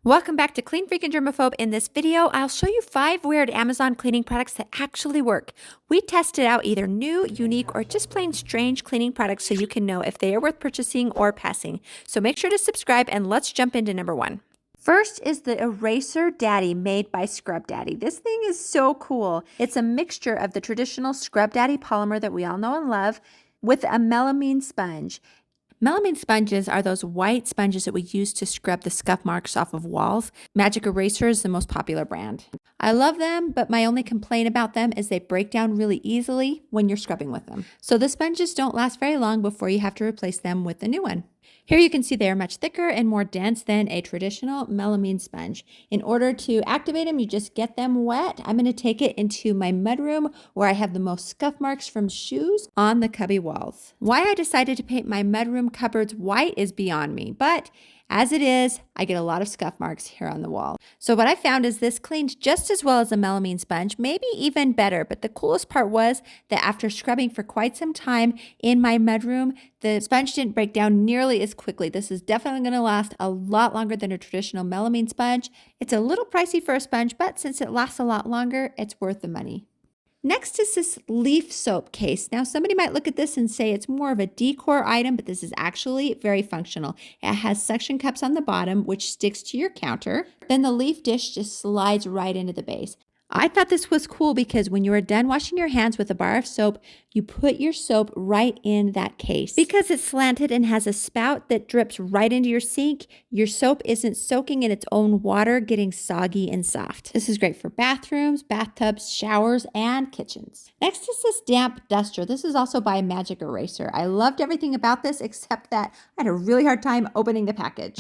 Welcome back to Clean Freak and Germaphobe. In this video, I'll show you 5 weird Amazon cleaning products that actually work. We tested out either new, unique, or just plain strange cleaning products so you can know if they are worth purchasing or passing. So make sure to subscribe and let's jump into number 1. First is the Eraser Daddy made by Scrub Daddy. This thing is so cool. It's a mixture of the traditional Scrub Daddy polymer that we all know and love with a melamine sponge. Melamine sponges are those white sponges that we use to scrub the scuff marks off of walls. Magic Eraser is the most popular brand. I love them, but my only complaint about them is they break down really easily when you're scrubbing with them. So the sponges don't last very long before you have to replace them with a new one. Here you can see they are much thicker and more dense than a traditional melamine sponge. In order to activate them, you just get them wet. I'm going to take it into my mudroom where I have the most scuff marks from shoes on the cubby walls. Why I decided to paint my mudroom cupboards white is beyond me, but as it is, I get a lot of scuff marks here on the wall. So what I found is this cleaned just as well as a melamine sponge, maybe even better. But the coolest part was that after scrubbing for quite some time in my mudroom, the sponge didn't break down nearly as quickly. This is definitely going to last a lot longer than a traditional melamine sponge. It's a little pricey for a sponge, but since it lasts a lot longer, it's worth the money. Next is this leaf soap case. Now, somebody might look at this and say it's more of a decor item, but this is actually very functional. It has suction cups on the bottom, which sticks to your counter. Then the leaf dish just slides right into the base. I thought this was cool because when you are done washing your hands with a bar of soap, you put your soap right in that case. Because it's slanted and has a spout that drips right into your sink, your soap isn't soaking in its own water, getting soggy and soft. This is great for bathrooms, bathtubs, showers, and kitchens. Next is this damp duster. This is also by Magic Eraser. I loved everything about this except that I had a really hard time opening the package.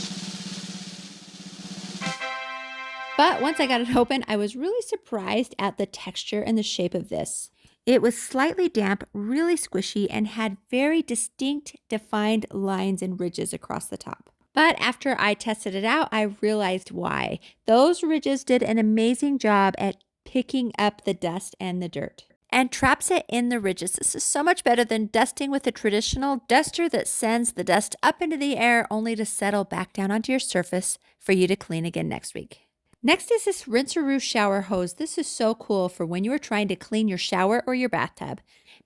But once I got it open, I was really surprised at the texture and the shape of this. It was slightly damp, really squishy, and had very distinct, defined lines and ridges across the top. But after I tested it out, I realized why. Those ridges did an amazing job at picking up the dust and the dirt and traps it in the ridges. This is so much better than dusting with a traditional duster that sends the dust up into the air only to settle back down onto your surface for you to clean again next week. Next is this Rinse-A-Roo shower hose. This is so cool for when you are trying to clean your shower or your bathtub.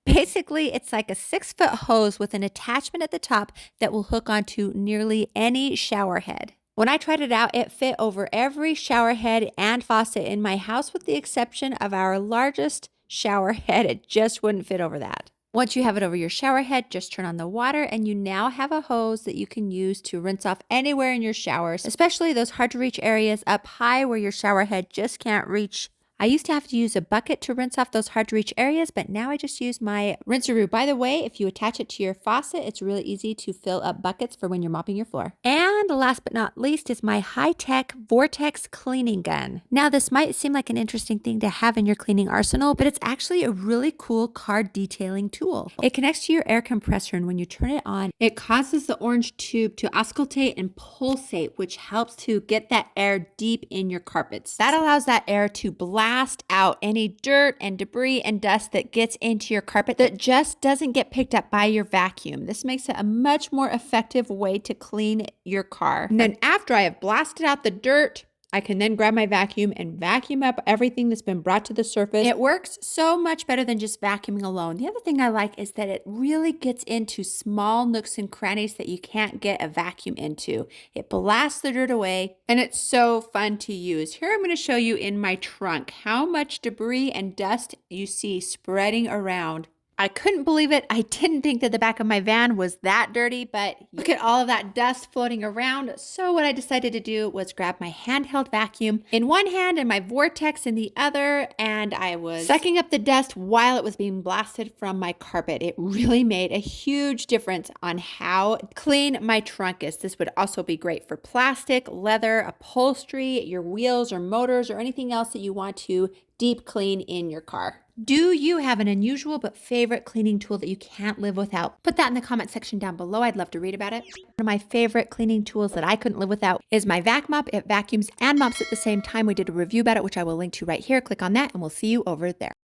Basically, it's like a 6-foot hose with an attachment at the top that will hook onto nearly any shower head. When I tried it out, it fit over every shower head and faucet in my house with the exception of our largest shower head. It just wouldn't fit over that. Once you have it over your shower head, just turn on the water and you now have a hose that you can use to rinse off anywhere in your showers, especially those hard to reach areas up high where your shower head just can't reach. I used to have to use a bucket to rinse off those hard to reach areas, but now I just use my Rinse-A-Roo. By the way, if you attach it to your faucet, it's really easy to fill up buckets for when you're mopping your floor. And last but not least is my high-tech Vortex Cleaning Gun. Now, this might seem like an interesting thing to have in your cleaning arsenal, but it's actually a really cool car detailing tool. It connects to your air compressor, and when you turn it on, it causes the orange tube to auscultate and pulsate, which helps to get that air deep in your carpets. That allows that air to blast out any dirt and debris and dust that gets into your carpet that just doesn't get picked up by your vacuum. This makes it a much more effective way to clean your car. And then after I have blasted out the dirt, I can then grab my vacuum and vacuum up everything that's been brought to the surface. It works so much better than just vacuuming alone. The other thing I like is that it really gets into small nooks and crannies that you can't get a vacuum into. It blasts the dirt away and it's so fun to use. Here I'm going to show you in my trunk how much debris and dust you see spreading around. I couldn't believe it. I didn't think that the back of my van was that dirty, but look at all of that dust floating around. So what I decided to do was grab my handheld vacuum in one hand and my Vortex in the other, and I was sucking up the dust while it was being blasted from my carpet. It really made a huge difference on how clean my trunk is. This would also be great for plastic, leather, upholstery, your wheels or motors, or anything else that you want to deep clean in your car. Do you have an unusual but favorite cleaning tool that you can't live without? Put that in the comment section down below. I'd love to read about it. One of my favorite cleaning tools that I couldn't live without is my vac mop. It vacuums and mops at the same time. We did a review about it, which I will link to right here. Click on that and we'll see you over there.